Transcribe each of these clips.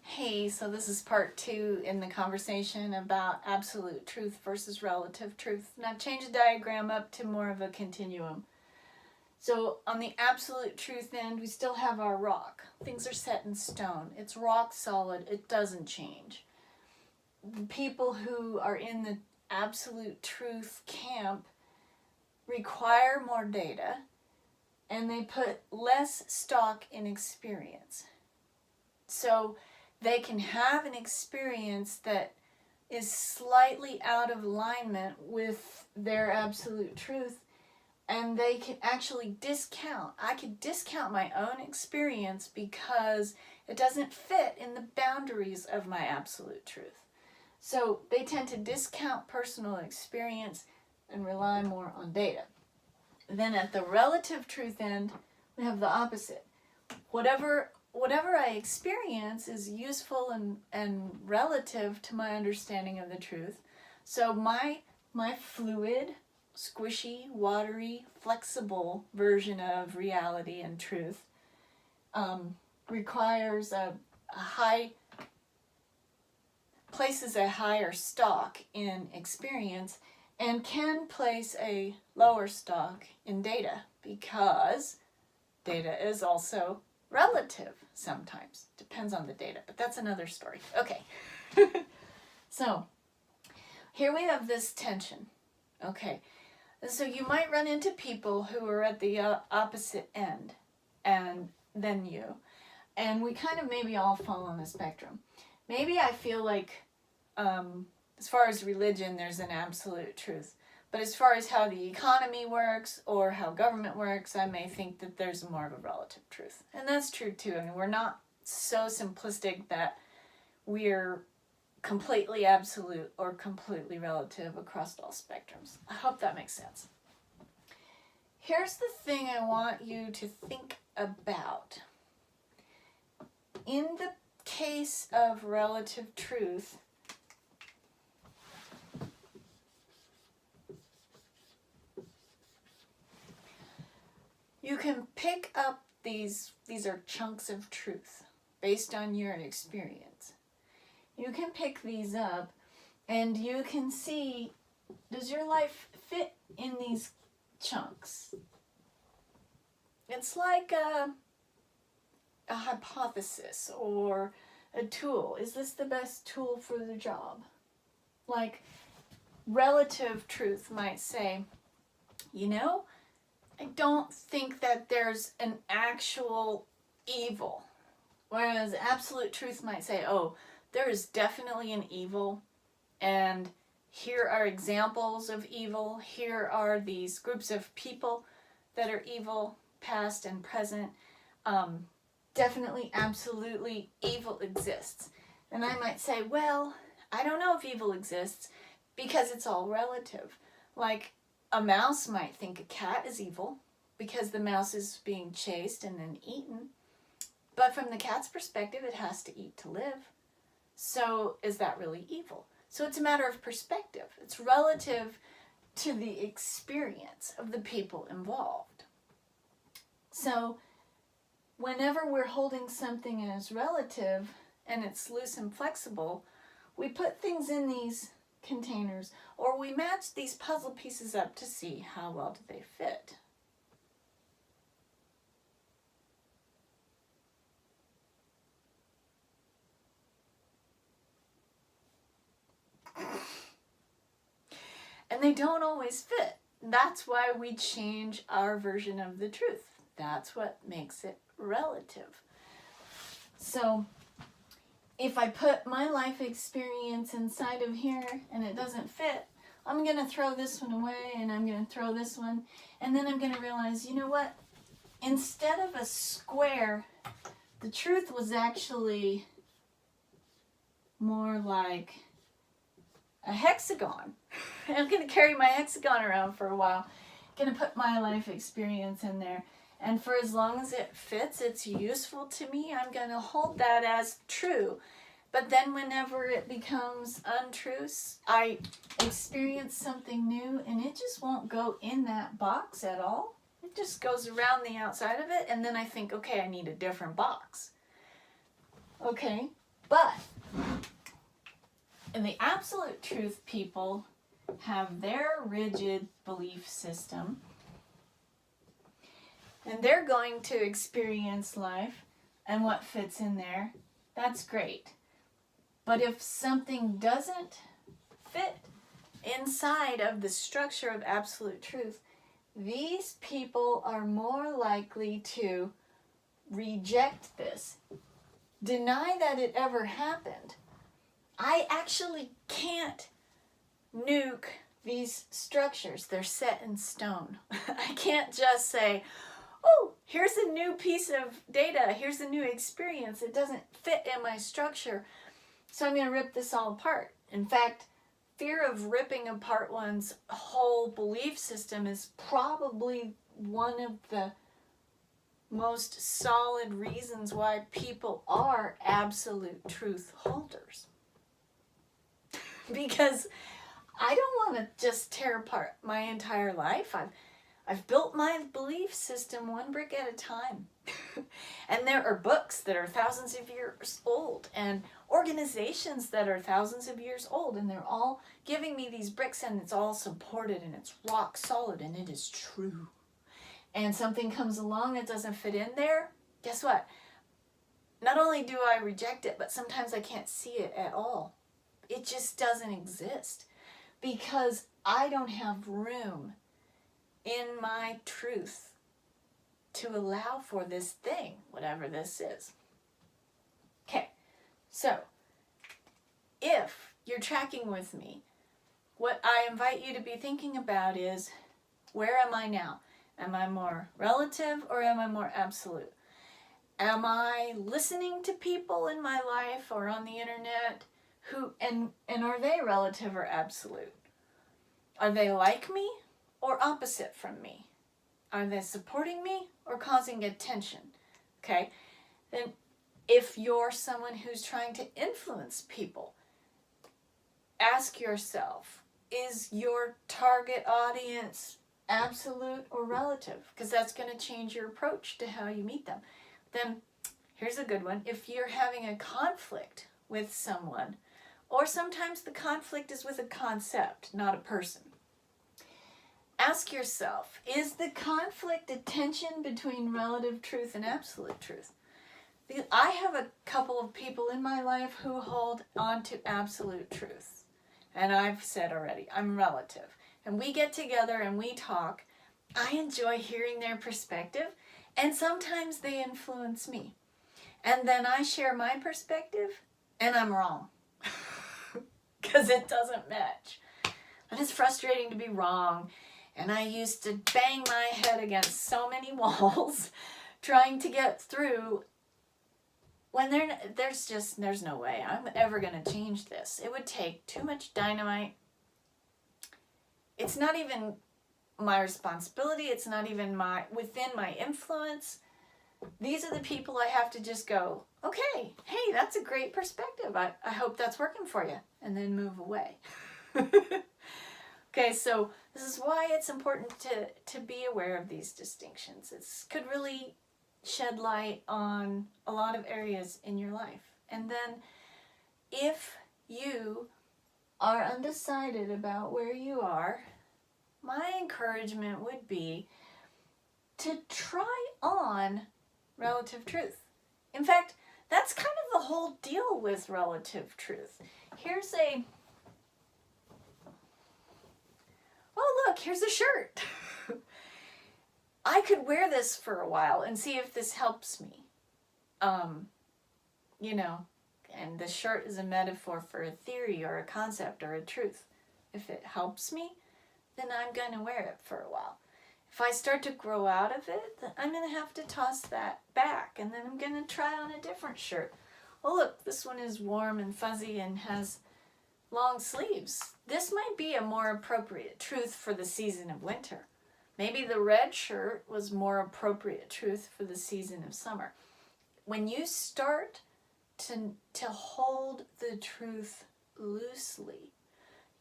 Hey, so this is part 2 in the conversation about absolute truth versus relative truth. And I've changed the diagram up to more of a continuum. So on the absolute truth end, we still have our rock. Things are set in stone. It's rock solid. It doesn't change. The people who are in the absolute truth camp require more data, and they put less stock in experience. So they can have an experience that is slightly out of alignment with their absolute truth, and they can actually discount. I could discount my own experience because it doesn't fit in the boundaries of my absolute truth. So they tend to discount personal experience and rely more on data. Then at the relative truth end, we have the opposite. Whatever I experience is useful and relative to my understanding of the truth. So my fluid, squishy, watery, flexible version of reality and truth places a higher stock in experience and can place a lower stock in data, because data is also relative sometimes. Depends on the data, but that's another story. Okay. So here we have this tension. Okay. So you might run into people who are at the opposite end than you. And we kind of maybe all fall on the spectrum. Maybe I feel like as far as religion, there's an absolute truth. But as far as how the economy works or how government works, I may think that there's more of a relative truth. And that's true too. I mean, we're not so simplistic that we're completely absolute or completely relative across all spectrums. I hope that makes sense. Here's the thing I want you to think about. In the case of relative truth, you can pick up these are chunks of truth based on your experience. You can pick these up and you can see, does your life fit in these chunks? It's like a hypothesis or a tool. Is this the best tool for the job? Like relative truth might say, I don't think that there's an actual evil. Whereas absolute truth might say, oh, there is definitely an evil, and here are examples of evil. Here are these groups of people that are evil, past and present. Definitely, absolutely, evil exists. And I might say, well, I don't know if evil exists because it's all relative. Like, a mouse might think a cat is evil because the mouse is being chased and then eaten. But from the cat's perspective, it has to eat to live. So is that really evil? So it's a matter of perspective. It's relative to the experience of the people involved. So whenever we're holding something as relative and it's loose and flexible, we put things in these containers, or we match these puzzle pieces up to see how well do they fit. And they don't always fit. That's why we change our version of the truth. That's what makes it relative. So if I put my life experience inside of here and it doesn't fit, I'm going to throw this one away and I'm going to throw this one. And then I'm going to realize, you know what? Instead of a square, the truth was actually more like a hexagon. I'm going to carry my hexagon around for a while. I'm going to put my life experience in there. And for as long as it fits, it's useful to me, I'm going to hold that as true. But then whenever it becomes untrue, I experience something new and it just won't go in that box at all. It just goes around the outside of it, and then I think, okay, I need a different box. Okay, but in the absolute truth, people have their rigid belief system, and they're going to experience life and what fits in there. That's great. But if something doesn't fit inside of the structure of absolute truth, these people are more likely to reject this, deny that it ever happened. I actually can't nuke these structures. They're set in stone. I can't just say, oh, here's a new piece of data, here's a new experience. It doesn't fit in my structure, so I'm going to rip this all apart. In fact, fear of ripping apart one's whole belief system is probably one of the most solid reasons why people are absolute truth holders. Because I don't want to just tear apart my entire life. I've built my belief system one brick at a time. And there are books that are thousands of years old and organizations that are thousands of years old, and they're all giving me these bricks, and it's all supported and it's rock solid and it is true. And something comes along that doesn't fit in there, guess what? Not only do I reject it, but sometimes I can't see it at all. It just doesn't exist because I don't have room in my truth to allow for this thing, whatever this is. Okay, so if you're tracking with me, what I invite you to be thinking about is, where am I now? Am I more relative or am I more absolute? Am I listening to people in my life or on the internet who, and are they relative or absolute? Are they like me or opposite from me? Are they supporting me or causing attention? Okay, then if you're someone who's trying to influence people, ask yourself, is your target audience absolute or relative? Because that's going to change your approach to how you meet them. Then here's a good one. If you're having a conflict with someone, or sometimes the conflict is with a concept, not a person, ask yourself, is the conflict a tension between relative truth and absolute truth? Because I have a couple of people in my life who hold on to absolute truth. And I've said already, I'm relative. And we get together and we talk. I enjoy hearing their perspective, and sometimes they influence me. And then I share my perspective, and I'm wrong. Because it doesn't match. And it's frustrating to be wrong. And I used to bang my head against so many walls trying to get through when there's no way I'm ever going to change this. It would take too much dynamite. It's not even my responsibility. It's not even within my influence. These are the people I have to just go, okay, hey, that's a great perspective. I hope that's working for you. And then move away. Okay, so this is why it's important to be aware of these distinctions. It could really shed light on a lot of areas in your life. And then if you are undecided about where you are, my encouragement would be to try on relative truth. In fact, that's kind of the whole deal with relative truth. Here's here's a shirt. I could wear this for a while and see if this helps me. And the shirt is a metaphor for a theory or a concept or a truth. If it helps me, then I'm going to wear it for a while. If I start to grow out of it, then I'm going to have to toss that back, and then I'm going to try on a different shirt. Oh, look, this one is warm and fuzzy and has long sleeves. This might be a more appropriate truth for the season of winter. Maybe the red shirt was more appropriate truth for the season of summer. When you start to hold the truth loosely,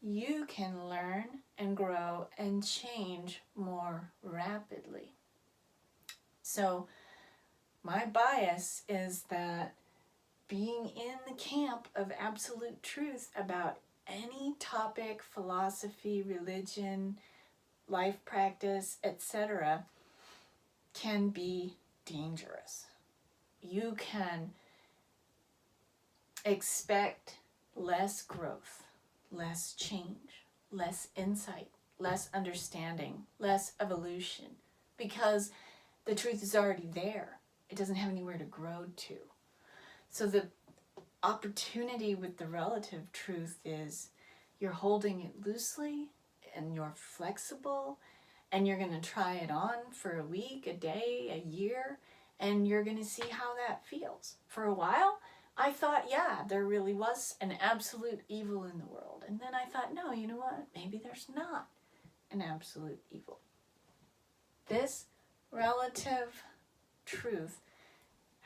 you can learn and grow and change more rapidly. So my bias is that being in the camp of absolute truth about any topic, philosophy, religion, life practice, etc., can be dangerous. You can expect less growth, less change, less insight, less understanding, less evolution, because the truth is already there. It doesn't have anywhere to grow to. So the opportunity with the relative truth is you're holding it loosely and you're flexible and you're going to try it on for a week, a day, a year, and you're going to see how that feels. For a while, I thought, yeah, there really was an absolute evil in the world. And then I thought, no, you know what? Maybe there's not an absolute evil. This relative truth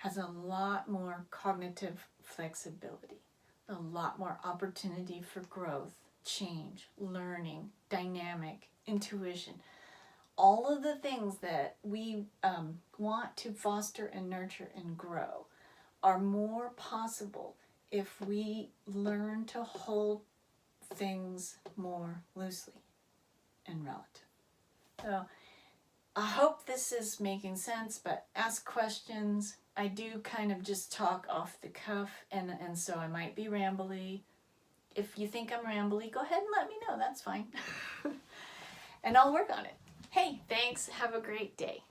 has a lot more cognitive flexibility, a lot more opportunity for growth, change, learning, dynamic, intuition. All of the things that we want to foster and nurture and grow are more possible if we learn to hold things more loosely and relative. So I hope this is making sense, but ask questions. I do kind of just talk off the cuff, and so I might be rambly. If you think I'm rambly, go ahead and let me know. That's fine. And I'll work on it. Hey, thanks. Have a great day.